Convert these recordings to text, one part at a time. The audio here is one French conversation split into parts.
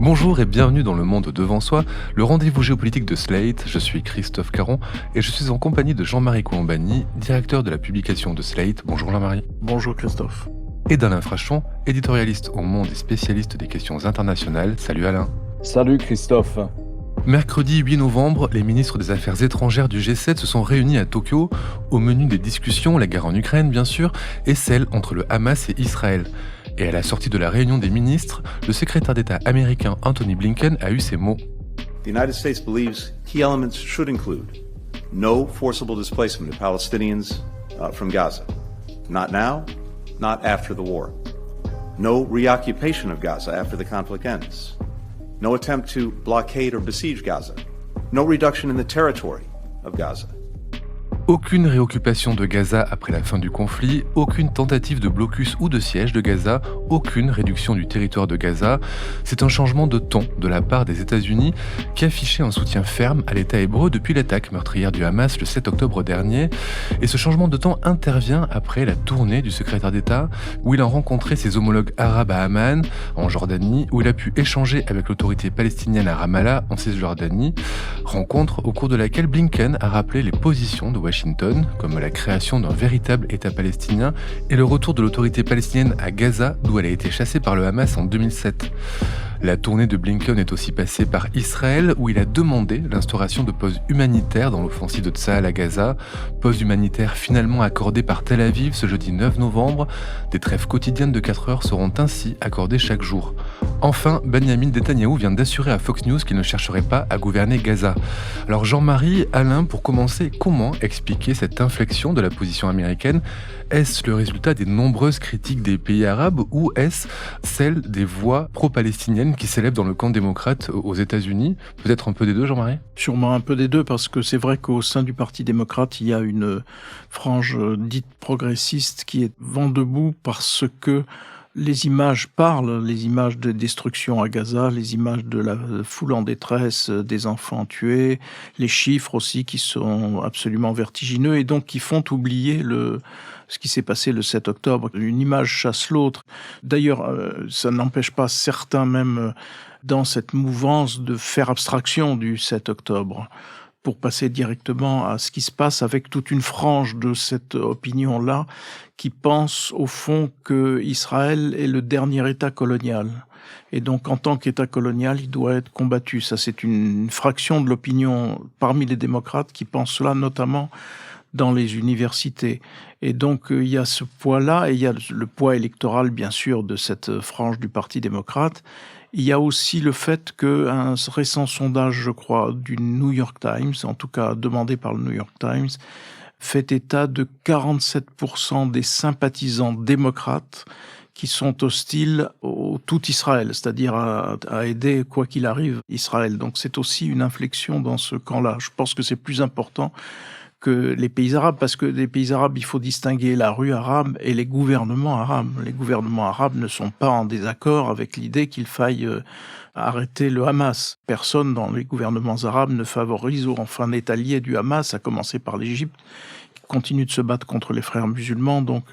Bonjour et bienvenue dans Le Monde Devant Soi, le rendez-vous géopolitique de Slate. Je suis Christophe Caron et je suis en compagnie de Jean-Marie Colombani, directeur de la publication de Slate. Bonjour Jean-Marie. Bonjour Christophe. Et d'Alain Frachon, éditorialiste au Monde et spécialiste des questions internationales. Salut Alain. Salut Christophe. Mercredi 8 novembre, les ministres des Affaires étrangères du G7 se sont réunis à Tokyo. Au menu des discussions, la guerre en Ukraine bien sûr, et celle entre le Hamas et Israël. Et à la sortie de la réunion des ministres, le secrétaire d'État américain Anthony Blinken a eu ces mots. The United States believes key elements should include no forcible displacement of Palestinians from Gaza. Not now, not after the war. No reoccupation of Gaza after the conflict ends. No attempt to blockade or besiege Gaza. No reduction in the territory of Gaza. Aucune réoccupation de Gaza après la fin du conflit, aucune tentative de blocus ou de siège de Gaza, aucune réduction du territoire de Gaza. C'est un changement de ton de la part des États-Unis qui affichait un soutien ferme à l'État hébreu depuis l'attaque meurtrière du Hamas le 7 octobre dernier. Et ce changement de ton intervient après la tournée du secrétaire d'État où il a rencontré ses homologues arabes à Amman, en Jordanie, où il a pu échanger avec l'autorité palestinienne à Ramallah, en Cisjordanie. Rencontre au cours de laquelle Blinken a rappelé les positions de Washington, comme la création d'un véritable État palestinien et le retour de l'autorité palestinienne à Gaza, d'où elle a été chassée par le Hamas en 2007. La tournée de Blinken est aussi passée par Israël, où il a demandé l'instauration de pauses humanitaires dans l'offensive de Tsahal à Gaza. Pauses humanitaires finalement accordées par Tel Aviv ce jeudi 9 novembre. Des trêves quotidiennes de 4 heures seront ainsi accordées chaque jour. Enfin, Benjamin Netanyahou vient d'assurer à Fox News qu'il ne chercherait pas à gouverner Gaza. Alors Jean-Marie, Alain, pour commencer, comment expliquer cette inflexion de la position américaine ? Est-ce le résultat des nombreuses critiques des pays arabes ou est-ce celle des voix pro-palestiniennes qui s'élèvent dans le camp démocrate aux États-Unis ? Peut-être un peu des deux, Jean-Marie ? Sûrement un peu des deux, parce que c'est vrai qu'au sein du Parti démocrate, il y a une frange dite progressiste qui est vent debout parce que les images parlent, les images de destruction à Gaza, les images de la foule en détresse, des enfants tués, les chiffres aussi qui sont absolument vertigineux et donc qui font oublier ce qui s'est passé le 7 octobre. Une image chasse l'autre. D'ailleurs, ça n'empêche pas certains même dans cette mouvance de faire abstraction du 7 octobre pour passer directement à ce qui se passe avec toute une frange de cette opinion-là qui pense au fond que Israël est le dernier État colonial. Et donc, en tant qu'État colonial, il doit être combattu. Ça, c'est une fraction de l'opinion parmi les démocrates qui pense cela, notamment dans les universités. Et donc, il y a ce poids-là, et il y a le poids électoral, bien sûr, de cette frange du Parti démocrate. Il y a aussi le fait qu'un récent sondage, je crois, du New York Times, en tout cas demandé par le New York Times, fait état de 47% des sympathisants démocrates qui sont hostiles au tout Israël, c'est-à-dire à aider, quoi qu'il arrive, Israël. Donc c'est aussi une inflexion dans ce camp-là. Je pense que c'est plus important que les pays arabes, parce que les pays arabes, il faut distinguer la rue arabe et les gouvernements arabes. Les gouvernements arabes ne sont pas en désaccord avec l'idée qu'il faille arrêter le Hamas. Personne dans les gouvernements arabes ne favorise ou enfin est allié du Hamas, à commencer par l'Égypte, qui continue de se battre contre les frères musulmans, donc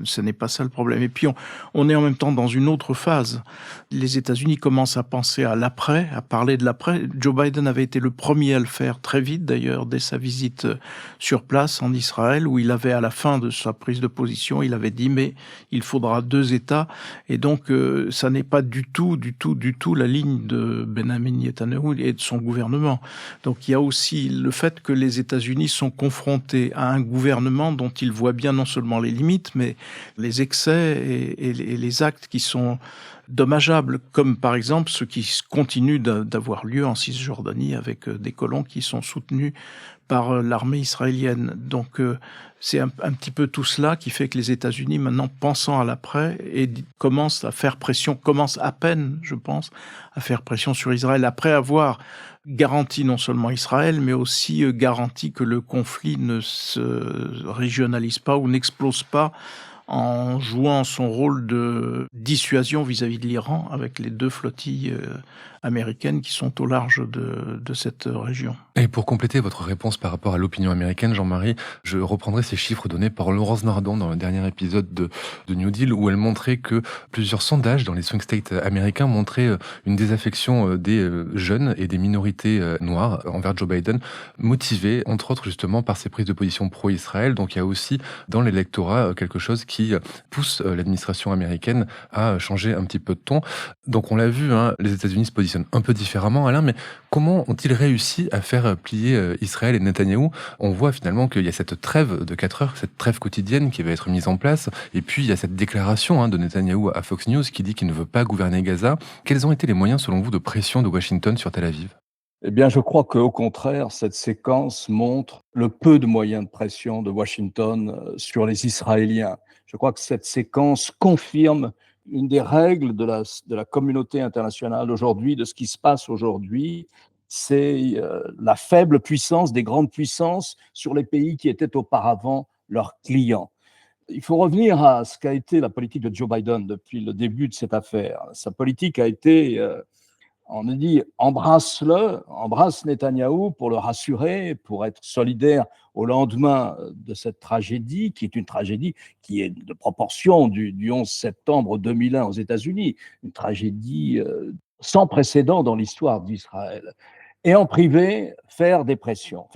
ce n'est pas ça le problème. Et puis on est en même temps dans une autre phase. Les États-Unis commencent à penser à l'après, à parler de l'après. Joe Biden avait été le premier à le faire très vite d'ailleurs, dès sa visite sur place en Israël, où il avait à la fin de sa prise de position, il avait dit mais il faudra 2 États. Et donc ça n'est pas du tout la ligne de Benjamin Netanyahou et de son gouvernement. Donc il y a aussi le fait que les États-Unis sont confrontés à un gouvernement dont ils voient bien non seulement les limites, mais les excès et les actes qui sont dommageables, comme par exemple ceux qui continuent d'avoir lieu en Cisjordanie avec des colons qui sont soutenus par l'armée israélienne. Donc c'est un petit peu tout cela qui fait que les États-Unis, maintenant pensant à l'après, commencent à peine, je pense, à faire pression sur Israël, après avoir garanti non seulement Israël, mais aussi garanti que le conflit ne se régionalise pas ou n'explose pas en jouant son rôle de dissuasion vis-à-vis de l'Iran avec les 2 flottilles américaines qui sont au large de cette région. Et pour compléter votre réponse par rapport à l'opinion américaine, Jean-Marie, je reprendrai ces chiffres donnés par Laurence Nardon dans le dernier épisode de New Deal, où elle montrait que plusieurs sondages dans les swing states américains montraient une désaffection des jeunes et des minorités noires envers Joe Biden, motivés entre autres justement par ses prises de position pro-Israël. Donc il y a aussi dans l'électorat quelque chose qui pousse l'administration américaine à changer un petit peu de ton. Donc on l'a vu, les États-Unis se positionnent un peu différemment, Alain, mais comment ont-ils réussi à faire plier Israël et Netanyahou? On voit finalement qu'il y a cette trêve de 4 heures, cette trêve quotidienne qui va être mise en place, et puis il y a cette déclaration de Netanyahou à Fox News qui dit qu'il ne veut pas gouverner Gaza. Quels ont été les moyens, selon vous, de pression de Washington sur Tel Aviv? Eh bien, je crois qu'au contraire, cette séquence montre le peu de moyens de pression de Washington sur les Israéliens. Je crois que cette séquence confirme une des règles de la communauté internationale aujourd'hui, de ce qui se passe aujourd'hui, c'est la faible puissance des grandes puissances sur les pays qui étaient auparavant leurs clients. Il faut revenir à ce qu'a été la politique de Joe Biden depuis le début de cette affaire. Sa politique a été on a dit embrasse Netanyahou pour le rassurer, pour être solidaire au lendemain de cette tragédie, qui est une tragédie qui est de proportion du 11 septembre 2001 aux États-Unis, une tragédie sans précédent dans l'histoire d'Israël. Et en privé, faire des pressions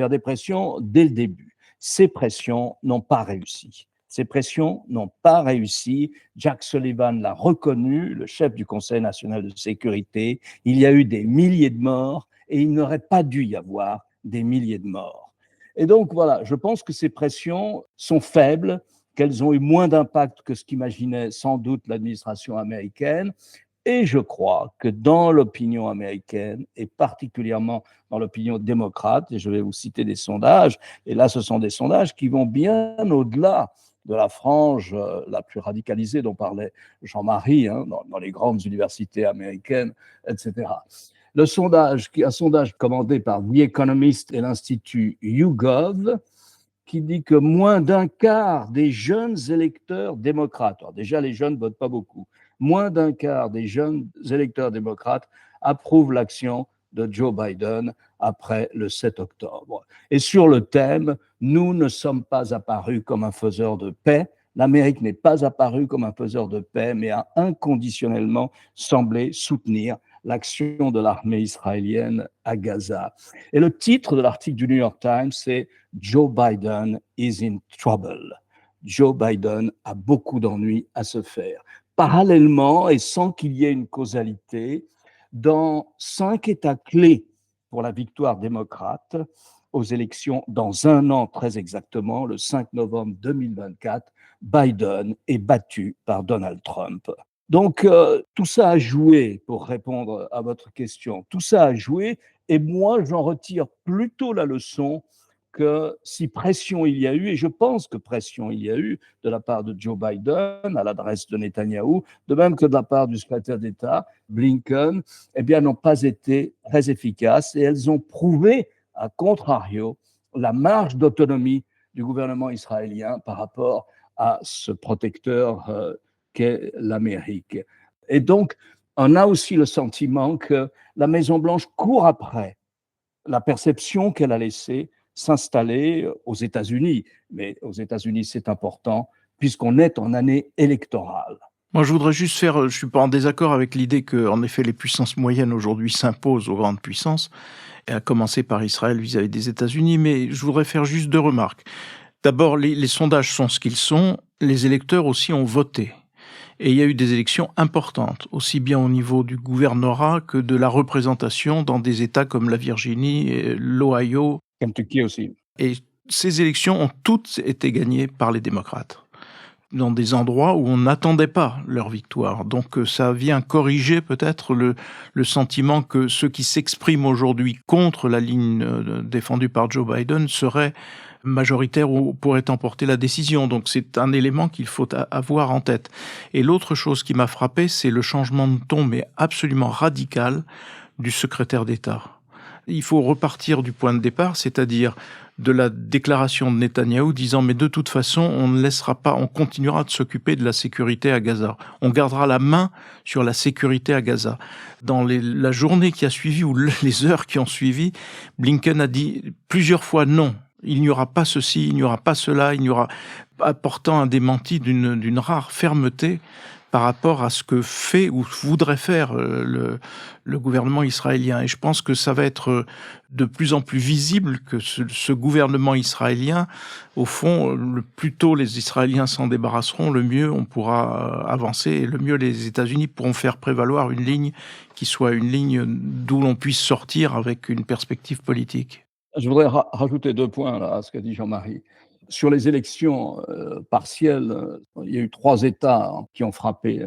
dès le début. Ces pressions n'ont pas réussi. Ces pressions n'ont pas réussi. Jack Sullivan l'a reconnu, le chef du Conseil national de sécurité. Il y a eu des milliers de morts et il n'aurait pas dû y avoir des milliers de morts. Et donc voilà, je pense que ces pressions sont faibles, qu'elles ont eu moins d'impact que ce qu'imaginait sans doute l'administration américaine. Et je crois que dans l'opinion américaine, et particulièrement dans l'opinion démocrate, et je vais vous citer des sondages, et là ce sont des sondages qui vont bien au-delà de la frange la plus radicalisée dont parlait Jean-Marie, dans les grandes universités américaines, etc. Un sondage commandé par The Economist et l'Institut YouGov, qui dit que moins d'un quart des jeunes électeurs démocrates, alors déjà les jeunes ne votent pas beaucoup, moins d'un quart des jeunes électeurs démocrates approuvent l'action de Joe Biden après le 7 octobre. Et sur le thème, nous ne sommes pas apparus comme un faiseur de paix. L'Amérique n'est pas apparue comme un faiseur de paix, mais a inconditionnellement semblé soutenir l'action de l'armée israélienne à Gaza. Et le titre de l'article du New York Times, c'est « Joe Biden is in trouble ». Joe Biden a beaucoup d'ennuis à se faire. Parallèlement, et sans qu'il y ait une causalité, dans 5 États clés pour la victoire démocrate aux élections dans 1 an très exactement, le 5 novembre 2024, Biden est battu par Donald Trump. Donc, tout ça a joué, pour répondre à votre question, tout ça a joué, et moi, j'en retire plutôt la leçon que si pression il y a eu, et je pense que pression il y a eu de la part de Joe Biden à l'adresse de Netanyahou, de même que de la part du secrétaire d'État Blinken, eh bien, n'ont pas été très efficaces et elles ont prouvé, à contrario, la marge d'autonomie du gouvernement israélien par rapport à ce protecteur qu'est l'Amérique. Et donc, on a aussi le sentiment que la Maison-Blanche court après la perception qu'elle a laissée s'installer aux États-Unis. Mais aux États-Unis, c'est important, puisqu'on est en année électorale. Moi, je voudrais juste je ne suis pas en désaccord avec l'idée que, en effet, les puissances moyennes aujourd'hui s'imposent aux grandes puissances, et à commencer par Israël vis-à-vis des États-Unis, mais je voudrais faire juste 2 remarques. D'abord, les sondages sont ce qu'ils sont, les électeurs aussi ont voté. Et il y a eu des élections importantes, aussi bien au niveau du gouvernorat que de la représentation dans des États comme la Virginie, l'Ohio. Kentucky aussi. Et ces élections ont toutes été gagnées par les démocrates, dans des endroits où on n'attendait pas leur victoire. Donc ça vient corriger peut-être le sentiment que ceux qui s'expriment aujourd'hui contre la ligne défendue par Joe Biden seraient majoritaires ou pourraient emporter la décision. Donc c'est un élément qu'il faut avoir en tête. Et l'autre chose qui m'a frappé, c'est le changement de ton, mais absolument radical, du secrétaire d'État. Il faut repartir du point de départ, c'est-à-dire de la déclaration de Netanyahou disant « mais de toute façon, on continuera de s'occuper de la sécurité à Gaza. On gardera la main sur la sécurité à Gaza ». Dans la journée qui a suivi ou les heures qui ont suivi, Blinken a dit plusieurs fois non. Il n'y aura pas ceci, il n'y aura pas cela, apportant un démenti d'une rare fermeté par rapport à ce que fait ou voudrait faire le gouvernement israélien. Et je pense que ça va être de plus en plus visible que ce gouvernement israélien, au fond, le plus tôt les Israéliens s'en débarrasseront, le mieux on pourra avancer et le mieux les États-Unis pourront faire prévaloir une ligne qui soit une ligne d'où l'on puisse sortir avec une perspective politique. Je voudrais rajouter 2 points là, à ce qu'a dit Jean-Marie. Sur les élections partielles, il y a eu 3 États qui ont frappé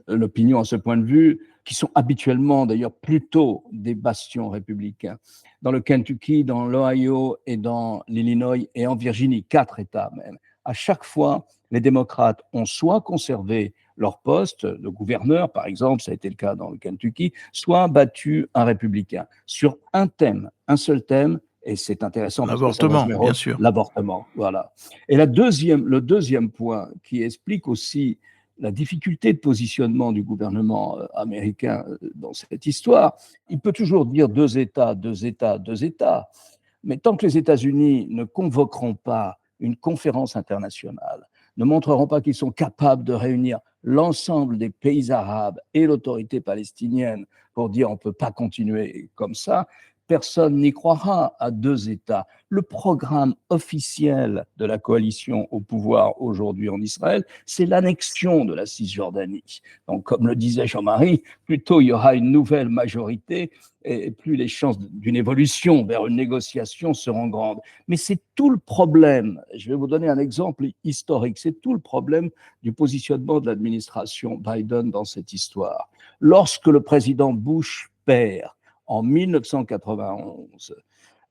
l'opinion à ce point de vue, qui sont habituellement d'ailleurs plutôt des bastions républicains. Dans le Kentucky, dans l'Ohio et dans l'Illinois et en Virginie, 4 États même. À chaque fois, les démocrates ont soit conservé leur poste de gouverneur, par exemple, ça a été le cas dans le Kentucky, soit battu un républicain. Sur un thème, un seul thème, et c'est intéressant. L'avortement, bien sûr. L'avortement, voilà. Et le deuxième point qui explique aussi la difficulté de positionnement du gouvernement américain dans cette histoire, il peut toujours dire 2 États, 2 États, 2 États, mais tant que les États-Unis ne convoqueront pas une conférence internationale, ne montreront pas qu'ils sont capables de réunir l'ensemble des pays arabes et l'autorité palestinienne pour dire on ne peut pas continuer comme ça, personne n'y croira à 2 États. Le programme officiel de la coalition au pouvoir aujourd'hui en Israël, c'est l'annexion de la Cisjordanie. Donc, comme le disait Jean-Marie, plus tôt il y aura une nouvelle majorité et plus les chances d'une évolution vers une négociation seront grandes. Mais c'est tout le problème, je vais vous donner un exemple historique, c'est tout le problème du positionnement de l'administration Biden dans cette histoire. Lorsque le président Bush père, en 1991,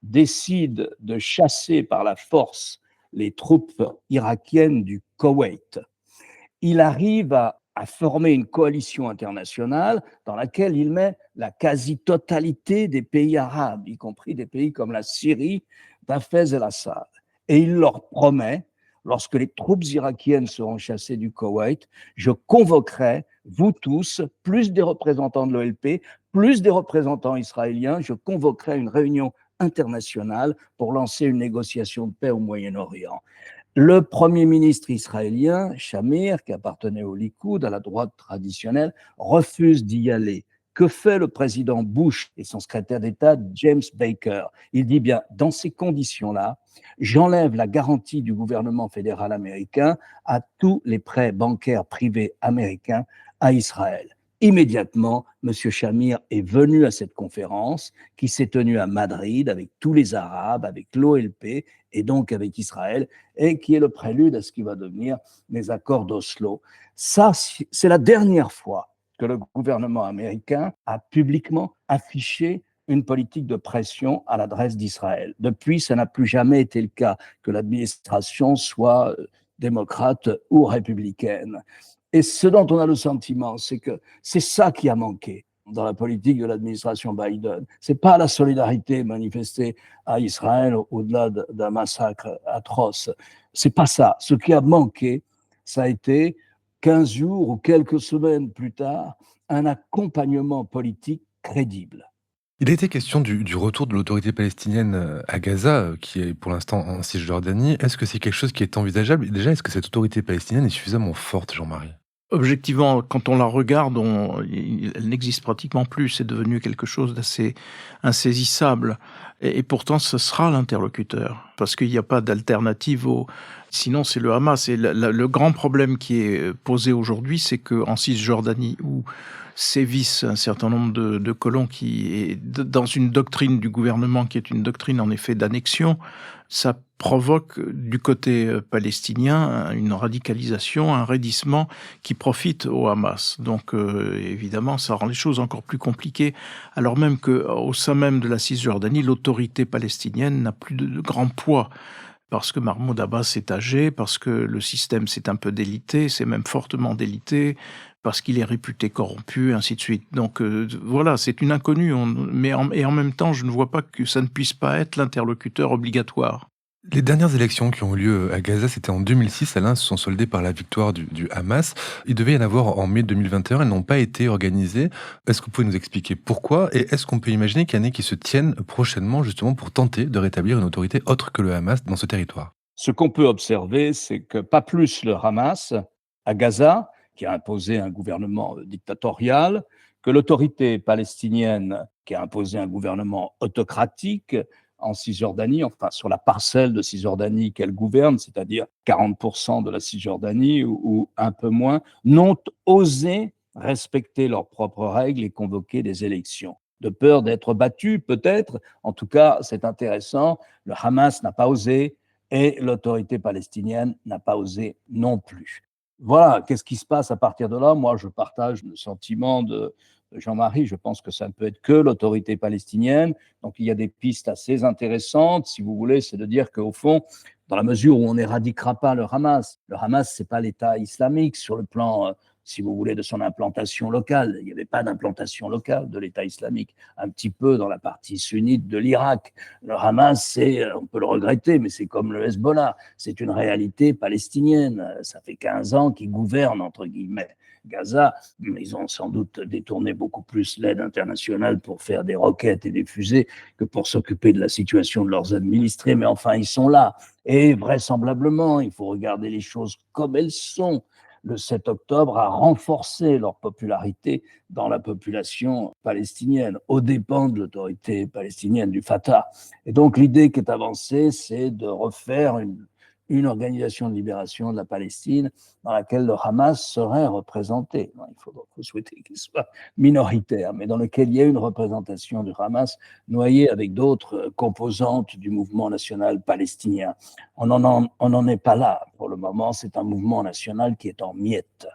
décide de chasser par la force les troupes irakiennes du Koweït, il arrive à former une coalition internationale dans laquelle il met la quasi-totalité des pays arabes, y compris des pays comme la Syrie d'Hafez el-Assad. Et il leur promet, lorsque les troupes irakiennes seront chassées du Koweït, je convoquerai, vous tous, plus des représentants de l'OLP, plus des représentants israéliens, je convoquerai une réunion internationale pour lancer une négociation de paix au Moyen-Orient. Le premier ministre israélien, Shamir, qui appartenait au Likoud, à la droite traditionnelle, refuse d'y aller. Que fait le président Bush et son secrétaire d'État, James Baker? Il dit bien, dans ces conditions-là, j'enlève la garantie du gouvernement fédéral américain à tous les prêts bancaires privés américains à Israël. Immédiatement, M. Shamir est venu à cette conférence qui s'est tenue à Madrid avec tous les Arabes, avec l'OLP et donc avec Israël, et qui est le prélude à ce qui va devenir les accords d'Oslo. Ça, c'est la dernière fois que le gouvernement américain a publiquement affiché une politique de pression à l'adresse d'Israël. Depuis, ça n'a plus jamais été le cas, que l'administration soit démocrate ou républicaine. Et ce dont on a le sentiment, c'est que c'est ça qui a manqué dans la politique de l'administration Biden. C'est pas la solidarité manifestée à Israël au-delà d'un massacre atroce. C'est pas ça. Ce qui a manqué, ça a été 15 jours ou quelques semaines plus tard, un accompagnement politique crédible. Il a été question du retour de l'autorité palestinienne à Gaza, qui est pour l'instant en Cisjordanie. Est-ce que c'est quelque chose qui est envisageable? Et déjà, est-ce que cette autorité palestinienne est suffisamment forte, Jean-Marie? Objectivement, quand on la regarde, elle n'existe pratiquement plus. C'est devenu quelque chose d'assez insaisissable. Et pourtant, ce sera l'interlocuteur, parce qu'il n'y a pas d'alternative sinon, c'est le Hamas. Et le grand problème qui est posé aujourd'hui, c'est qu'en Cisjordanie, où sévissent un certain nombre de colons qui est dans une doctrine du gouvernement qui est une doctrine en effet d'annexion, ça provoque du côté palestinien une radicalisation, un raidissement qui profite au Hamas. Donc évidemment, ça rend les choses encore plus compliquées, alors même qu'au sein même de la Cisjordanie, l'autorité palestinienne n'a plus de grand poids. Parce que Mahmoud Abbas est âgé, parce que le système s'est un peu délité, c'est même fortement délité. parce qu'il est réputé corrompu, ainsi de suite. Donc voilà, c'est une inconnue, mais en même temps, je ne vois pas que ça ne puisse pas être l'interlocuteur obligatoire. Les dernières élections qui ont eu lieu à Gaza, c'était en 2006. Alain, se sont soldées par la victoire du Hamas. Il devait y en avoir en mai 2021. Elles n'ont pas été organisées. Est-ce que vous pouvez nous expliquer pourquoi? Et est-ce qu'on peut imaginer qu'il y en ait qui se tiennent prochainement justement pour tenter de rétablir une autorité autre que le Hamas dans ce territoire? Ce qu'on peut observer, c'est que pas plus le Hamas à Gaza, qui a imposé un gouvernement dictatorial, que l'autorité palestinienne, qui a imposé un gouvernement autocratique en Cisjordanie, enfin sur la parcelle de Cisjordanie qu'elle gouverne, c'est-à-dire 40% de la Cisjordanie ou un peu moins, n'ont osé respecter leurs propres règles et convoquer des élections. De peur d'être battus, peut-être. En tout cas, c'est intéressant. Le Hamas n'a pas osé et l'autorité palestinienne n'a pas osé non plus. Voilà, qu'est-ce qui se passe à partir de là? Moi, je partage le sentiment de Jean-Marie. Je pense que ça ne peut être que l'autorité palestinienne. Donc, il y a des pistes assez intéressantes, si vous voulez, c'est de dire qu'au fond, dans la mesure où on n'éradiquera pas le Hamas, c'est pas l'État islamique sur le plan, si vous voulez, de son implantation locale. Il n'y avait pas d'implantation locale de l'État islamique, un petit peu dans la partie sunnite de l'Irak. Le Hamas, on peut le regretter, mais c'est comme le Hezbollah. C'est une réalité palestinienne. Ça fait 15 ans qu'ils gouvernent, entre guillemets, Gaza. Ils ont sans doute détourné beaucoup plus l'aide internationale pour faire des roquettes et des fusées que pour s'occuper de la situation de leurs administrés. Mais enfin, ils sont là. Et vraisemblablement, il faut regarder les choses comme elles sont. Le 7 octobre a renforcé leur popularité dans la population palestinienne, aux dépens de l'autorité palestinienne, du Fatah. Et donc l'idée qui est avancée, c'est de refaire une organisation de libération de la Palestine dans laquelle le Hamas serait représenté. Il faut souhaiter qu'il soit minoritaire, mais dans lequel il y ait une représentation du Hamas noyée avec d'autres composantes du mouvement national palestinien. On n'en est pas là pour le moment. C'est un mouvement national qui est en miettes.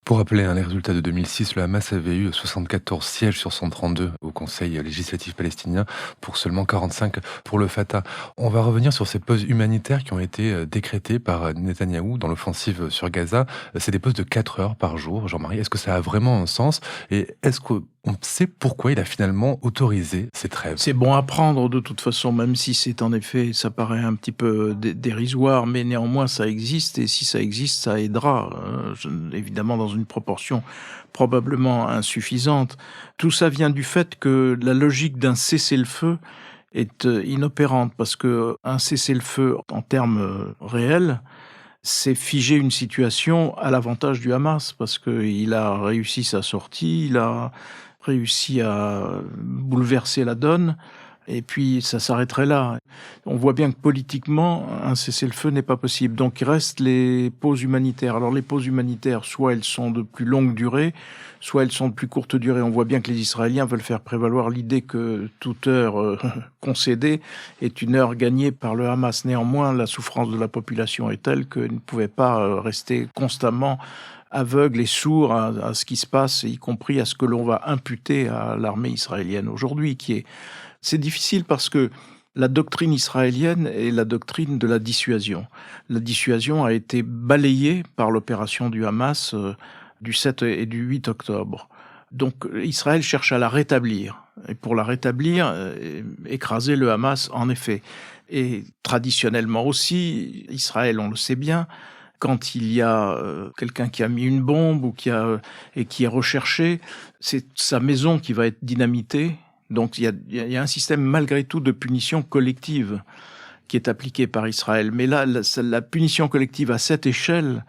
Pour rappeler les résultats de 2006, le Hamas avait eu 74 sièges sur 132 au Conseil législatif palestinien pour seulement 45 pour le Fatah. On va revenir sur ces pauses humanitaires qui ont été décrétées par Netanyahou dans l'offensive sur Gaza. C'est des pauses de 4 heures par jour. Jean-Marie, est-ce que ça a vraiment un sens? Et est-ce qu'on sait pourquoi il a finalement autorisé ces trêves? C'est bon à prendre de toute façon, même si c'est en effet, ça paraît un petit peu dérisoire, mais néanmoins ça existe, et si ça existe, ça aidera, évidemment dans une proportion probablement insuffisante. Tout ça vient du fait que la logique d'un cessez-le-feu est inopérante, parce que un cessez-le-feu en termes réels, c'est figer une situation à l'avantage du Hamas, parce qu'il a réussi sa sortie, il a réussi à bouleverser la donne, et puis ça s'arrêterait là. On voit bien que politiquement, un cessez-le-feu n'est pas possible. Donc il reste les pauses humanitaires. Alors les pauses humanitaires, soit elles sont de plus longue durée, soit elles sont de plus courte durée. On voit bien que les Israéliens veulent faire prévaloir l'idée que toute heure concédée est une heure gagnée par le Hamas. Néanmoins, la souffrance de la population est telle qu'elle ne pouvait pas rester constamment aveugle et sourd à ce qui se passe, y compris à ce que l'on va imputer à l'armée israélienne aujourd'hui, c'est difficile parce que la doctrine israélienne est la doctrine de la dissuasion. La dissuasion a été balayée par l'opération du Hamas du 7 et du 8 octobre. Donc Israël cherche à la rétablir. Et pour la rétablir, écraser le Hamas, en effet. Et traditionnellement aussi, Israël, on le sait bien, quand il y a quelqu'un qui a mis une bombe ou et qui est recherché, c'est sa maison qui va être dynamitée. Donc il y a un système malgré tout de punition collective qui est appliqué par Israël. Mais là, la punition collective à cette échelle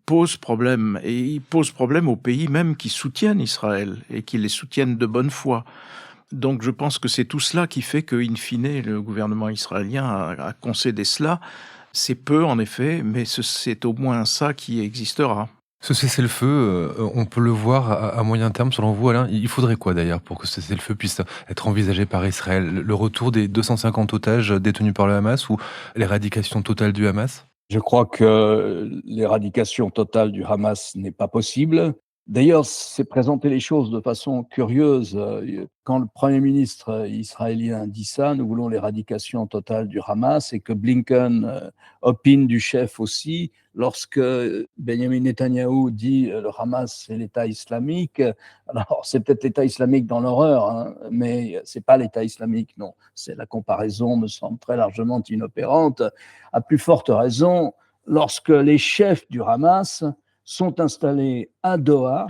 pose problème. Et il pose problème aux pays même qui soutiennent Israël et qui les soutiennent de bonne foi. Donc je pense que c'est tout cela qui fait que, in fine, le gouvernement israélien a concédé cela. C'est peu, en effet, mais c'est au moins ça qui existera. Ce cessez-le-feu, on peut le voir à moyen terme, selon vous, Alain. Il faudrait quoi, d'ailleurs, pour que ce cessez-le-feu puisse être envisagé par Israël? Le retour des 250 otages détenus par le Hamas ou l'éradication totale du Hamas? Je crois que l'éradication totale du Hamas n'est pas possible. D'ailleurs, c'est présenter les choses de façon curieuse. Quand le Premier ministre israélien dit ça, nous voulons l'éradication totale du Hamas, et que Blinken opine du chef aussi. Lorsque Benjamin Netanyahou dit le Hamas c'est l'État islamique, alors c'est peut-être l'État islamique dans l'horreur, hein, mais c'est pas l'État islamique, non. La comparaison me semble très largement inopérante. À plus forte raison, lorsque les chefs du Hamas sont installés à Doha,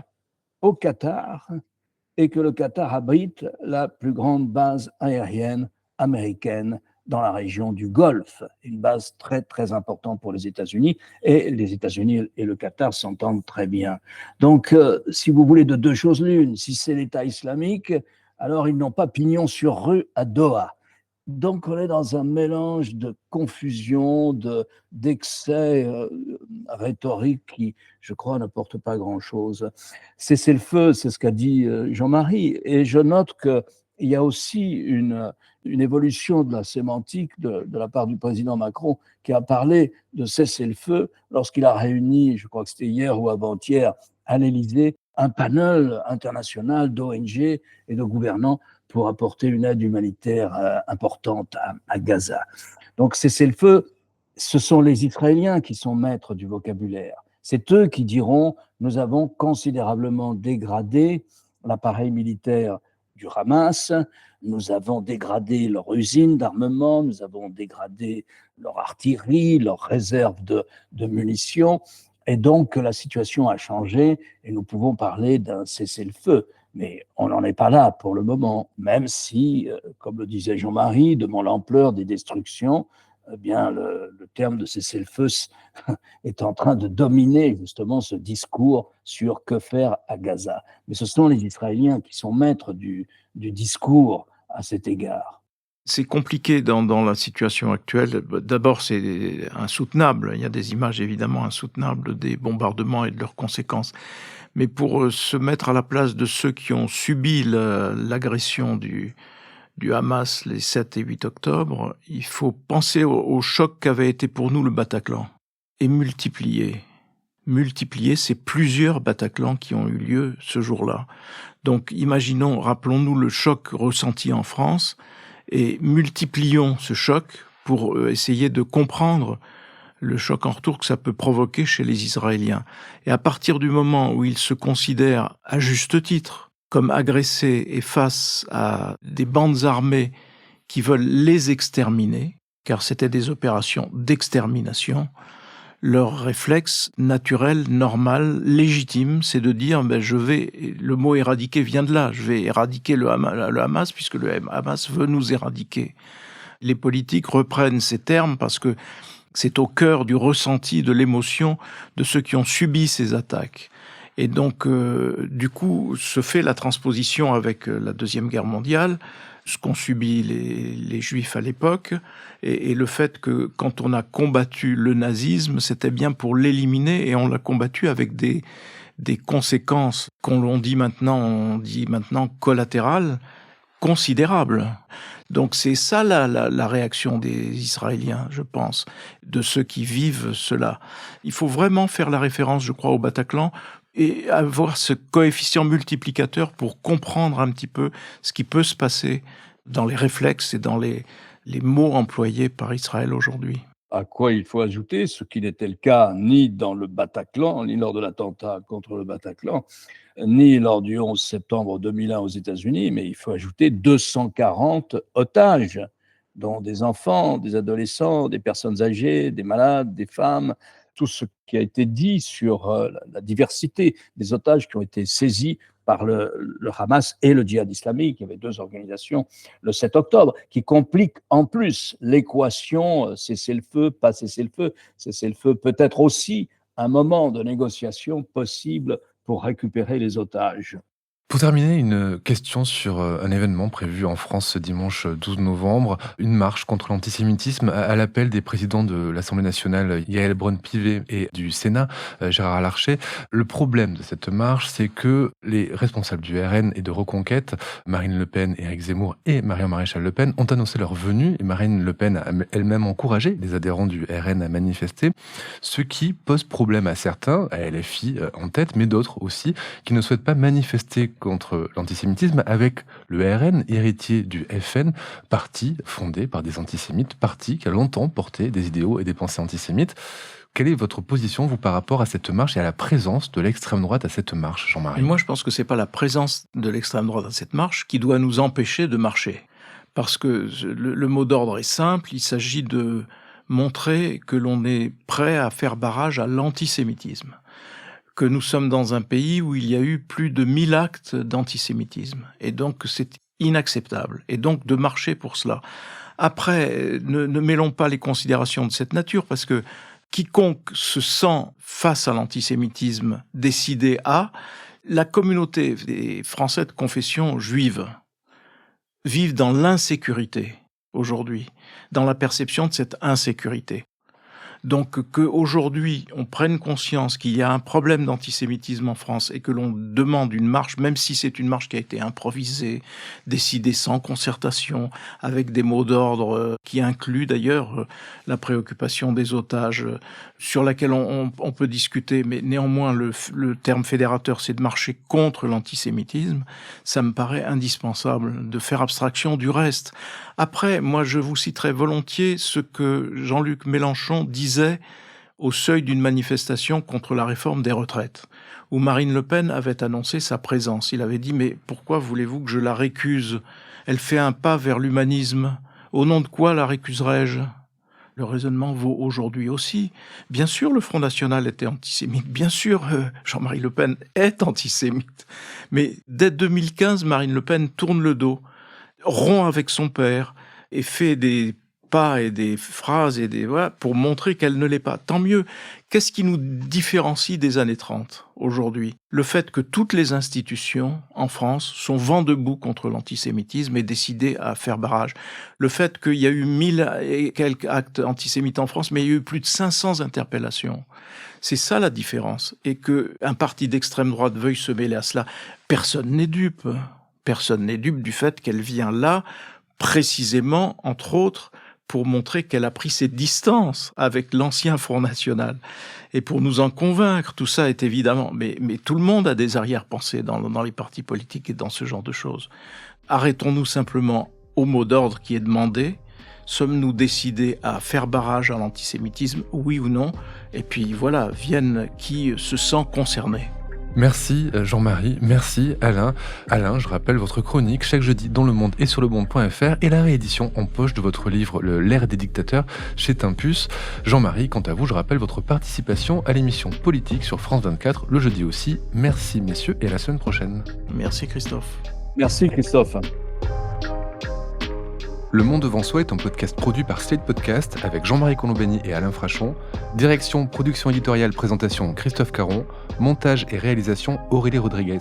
au Qatar, et que le Qatar abrite la plus grande base aérienne américaine dans la région du Golfe, une base très très importante pour les États-Unis, et les États-Unis et le Qatar s'entendent très bien. Donc, si vous voulez, de deux choses l'une, si c'est l'État islamique, alors ils n'ont pas pignon sur rue à Doha. Donc, on est dans un mélange de confusion, d'excès rhétoriques qui, je crois, n'apportent pas grand-chose. Cessez le feu, c'est ce qu'a dit Jean-Marie. Et je note qu'il y a aussi une évolution de la sémantique de la part du président Macron, qui a parlé de cesser le feu lorsqu'il a réuni, je crois que c'était hier ou avant-hier, à l'Élysée, un panel international d'ONG et de gouvernants pour apporter une aide humanitaire importante à Gaza. Donc, cessez-le-feu, ce sont les Israéliens qui sont maîtres du vocabulaire. C'est eux qui diront « nous avons considérablement dégradé l'appareil militaire du Hamas, nous avons dégradé leur usine d'armement, nous avons dégradé leur artillerie, leurs réserves de munitions, et donc la situation a changé et nous pouvons parler d'un cessez-le-feu ». Mais on n'en est pas là pour le moment, même si, comme le disait Jean-Marie, devant l'ampleur des destructions, eh bien, le terme de cessez-le-feu est en train de dominer justement ce discours sur que faire à Gaza. Mais ce sont les Israéliens qui sont maîtres du discours à cet égard. C'est compliqué dans la situation actuelle. D'abord, c'est insoutenable. Il y a des images évidemment insoutenables des bombardements et de leurs conséquences. Mais pour se mettre à la place de ceux qui ont subi l'agression du Hamas les 7 et 8 octobre, il faut penser au choc qu'avait été pour nous le Bataclan et multiplier. Multiplier, c'est plusieurs Bataclans qui ont eu lieu ce jour-là. Donc imaginons, rappelons-nous le choc ressenti en France et multiplions ce choc pour essayer de comprendre le choc en retour que ça peut provoquer chez les Israéliens. Et à partir du moment où ils se considèrent, à juste titre, comme agressés et face à des bandes armées qui veulent les exterminer, car c'était des opérations d'extermination, leur réflexe naturel, normal, légitime, c'est de dire le mot éradiquer vient de là, je vais éradiquer le Hamas puisque le Hamas veut nous éradiquer. Les politiques reprennent ces termes parce que c'est au cœur du ressenti, de l'émotion de ceux qui ont subi ces attaques. Et donc, du coup, se fait la transposition avec la Deuxième Guerre mondiale, ce qu'ont subi les Juifs à l'époque, et le fait que quand on a combattu le nazisme, c'était bien pour l'éliminer, et on l'a combattu avec des conséquences on dit maintenant collatérales, considérables. Donc c'est ça la réaction des Israéliens, je pense, de ceux qui vivent cela. Il faut vraiment faire la référence, je crois, au Bataclan et avoir ce coefficient multiplicateur pour comprendre un petit peu ce qui peut se passer dans les réflexes et dans les mots employés par Israël aujourd'hui. À quoi il faut ajouter, ce qui n'était le cas ni dans le Bataclan, ni lors de l'attentat contre le Bataclan, ni lors du 11 septembre 2001 aux États-Unis, mais il faut ajouter 240 otages, dont des enfants, des adolescents, des personnes âgées, des malades, des femmes, tout ce qui a été dit sur la diversité des otages qui ont été saisis par le Hamas et le djihad islamique. Il y avait deux organisations le 7 octobre, qui compliquent en plus l'équation cessez-le-feu, pas cessez-le-feu. Cessez-le-feu peut être aussi un moment de négociation possible pour récupérer les otages. Pour terminer, une question sur un événement prévu en France ce dimanche 12 novembre, une marche contre l'antisémitisme à l'appel des présidents de l'Assemblée nationale Yael Braun-Pivet et du Sénat Gérard Larcher. Le problème de cette marche, c'est que les responsables du RN et de Reconquête, Marine Le Pen, Éric Zemmour et Marion Maréchal Le Pen, ont annoncé leur venue et Marine Le Pen a elle-même encouragé les adhérents du RN à manifester, ce qui pose problème à certains, à LFI en tête, mais d'autres aussi, qui ne souhaitent pas manifester contre l'antisémitisme avec le RN, héritier du FN, parti fondé par des antisémites, parti qui a longtemps porté des idéaux et des pensées antisémites. Quelle est votre position, vous, par rapport à cette marche et à la présence de l'extrême droite à cette marche, Jean-Marie ? Et moi, je pense que c'est pas la présence de l'extrême droite à cette marche qui doit nous empêcher de marcher. Parce que le mot d'ordre est simple, il s'agit de montrer que l'on est prêt à faire barrage à l'antisémitisme. Que nous sommes dans un pays où il y a eu plus de 1000 actes d'antisémitisme. Et donc, c'est inacceptable. Et donc, de marcher pour cela. Après, ne mêlons pas les considérations de cette nature, parce que quiconque se sent face à l'antisémitisme décidé à, la communauté des Français de confession juive vivent dans l'insécurité aujourd'hui, dans la perception de cette insécurité. Donc qu'aujourd'hui, on prenne conscience qu'il y a un problème d'antisémitisme en France et que l'on demande une marche, même si c'est une marche qui a été improvisée, décidée sans concertation, avec des mots d'ordre qui incluent d'ailleurs la préoccupation des otages, sur laquelle on peut discuter, mais néanmoins le terme fédérateur, c'est de marcher contre l'antisémitisme, ça me paraît indispensable de faire abstraction du reste. Après, moi, je vous citerai volontiers ce que Jean-Luc Mélenchon disait au seuil d'une manifestation contre la réforme des retraites, où Marine Le Pen avait annoncé sa présence. Il avait dit « Mais pourquoi voulez-vous que je la récuse ? Elle fait un pas vers l'humanisme. Au nom de quoi la récuserais-je » Le raisonnement vaut aujourd'hui aussi. Bien sûr, le Front National était antisémite. Bien sûr, Jean-Marie Le Pen est antisémite. Mais dès 2015, Marine Le Pen tourne le dos, rompt avec son père et fait des pas et des phrases et voilà, pour montrer qu'elle ne l'est pas. Tant mieux. Qu'est-ce qui nous différencie des années 30 aujourd'hui ? Le fait que toutes les institutions en France sont vent debout contre l'antisémitisme et décidées à faire barrage. Le fait qu'il y a eu 1000 et quelques actes antisémites en France, mais il y a eu plus de 500 interpellations. C'est ça la différence. Et qu'un parti d'extrême droite veuille se mêler à cela, personne n'est dupe. Personne n'est dupe du fait qu'elle vient là, précisément, entre autres, pour montrer qu'elle a pris ses distances avec l'ancien Front National. Et pour nous en convaincre, tout ça est évidemment... Mais tout le monde a des arrière-pensées dans les partis politiques et dans ce genre de choses. Arrêtons-nous simplement au mot d'ordre qui est demandé. Sommes-nous décidés à faire barrage à l'antisémitisme, oui ou non ? Et puis voilà, vienne qui se sent concerné. Merci Jean-Marie, merci Alain. Alain, je rappelle votre chronique chaque jeudi dans Le Monde et sur lemonde.fr et la réédition en poche de votre livre L'ère des dictateurs chez Tempus. Jean-Marie, quant à vous, je rappelle votre participation à l'émission Politique sur France 24 le jeudi aussi. Merci messieurs et à la semaine prochaine. Merci Christophe. Merci Christophe. Le Monde devant soi est un podcast produit par Slate Podcast avec Jean-Marie Colombani et Alain Frachon. Direction, production éditoriale, présentation Christophe Caron. Montage et réalisation Aurélie Rodriguez.